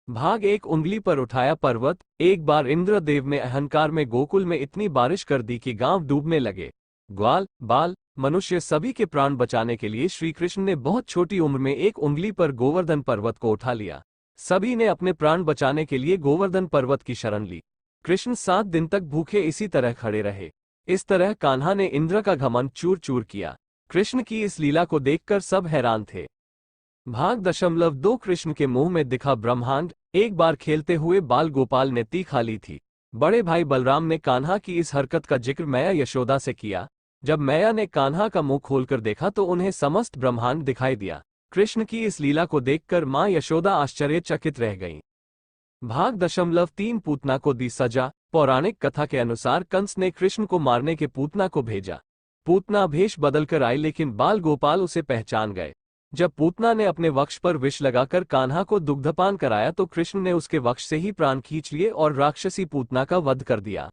भाग एक उंगली पर उठाया पर्वत। एक बार इंद्रदेव ने अहंकार में गोकुल में इतनी बारिश कर दी कि गांव डूबने लगे। ग्वाल बाल मनुष्य सभी के प्राण बचाने के लिए श्री कृष्ण ने बहुत छोटी उम्र में एक उंगली पर गोवर्धन पर्वत को उठा लिया। सभी ने अपने प्राण बचाने के लिए गोवर्धन पर्वत की शरण ली। कृष्ण 7 दिन तक भूखे इसी तरह खड़े रहे। इस तरह कान्हा ने इंद्र का घमंड चूर चूर किया। कृष्ण की इस लीला को देखकर सब हैरान थे। भाग 2 कृष्ण के मुंह में दिखा ब्रह्मांड। एक बार खेलते हुए बाल गोपाल ने ती खा ली थी। बड़े भाई बलराम ने कान्हा की इस हरकत का जिक्र मैया यशोदा से किया। जब मैया ने कान्हा का मुंह खोलकर देखा तो उन्हें समस्त ब्रह्मांड दिखाई दिया। कृष्ण की इस लीला को देखकर मां यशोदा आश्चर्यचकित रह गईं। भाग 3 पूतना को दी सजा। पौराणिक कथा के अनुसार कंस ने कृष्ण को मारने के पूतना को भेजा। पूतना भेष बदलकर आई, लेकिन बाल गोपाल उसे पहचान गए। जब पूतना ने अपने वक्ष पर विष लगाकर कान्हा को दुग्धपान कराया तो कृष्ण ने उसके वक्ष से ही प्राण खींच लिए और राक्षसी पूतना का वध कर दिया।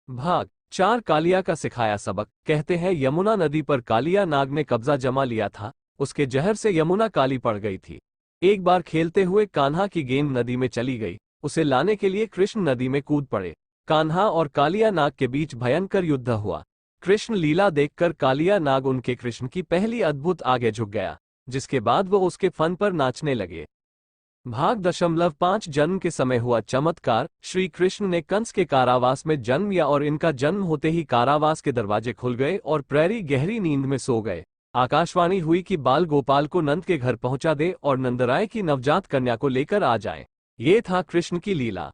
भाग 4 कालिया का सिखाया सबक। कहते हैं यमुना नदी पर कालिया नाग ने कब्जा जमा लिया था। उसके जहर से यमुना काली पड़ गई थी। एक बार खेलते हुए कान्हा की गेंद नदी में चली गई। उसे लाने के लिए कृष्ण नदी में कूद पड़े। कान्हा और कालिया नाग के बीच भयंकर युद्ध हुआ। कृष्ण लीला देखकर कालिया नाग उनके कृष्ण की पहली अद्भुत आगे झुक गया, जिसके बाद वो उसके फन पर नाचने लगे। भाग 5 जन्म के समय हुआ चमत्कार। श्री कृष्ण ने कंस के कारावास में जन्म लिया और इनका जन्म होते ही कारावास के दरवाजे खुल गए और प्रहरी गहरी नींद में सो गए। आकाशवाणी हुई कि बाल गोपाल को नंद के घर पहुंचा दे और नंदराय की नवजात कन्या को लेकर आ जाए। ये था कृष्ण की लीला।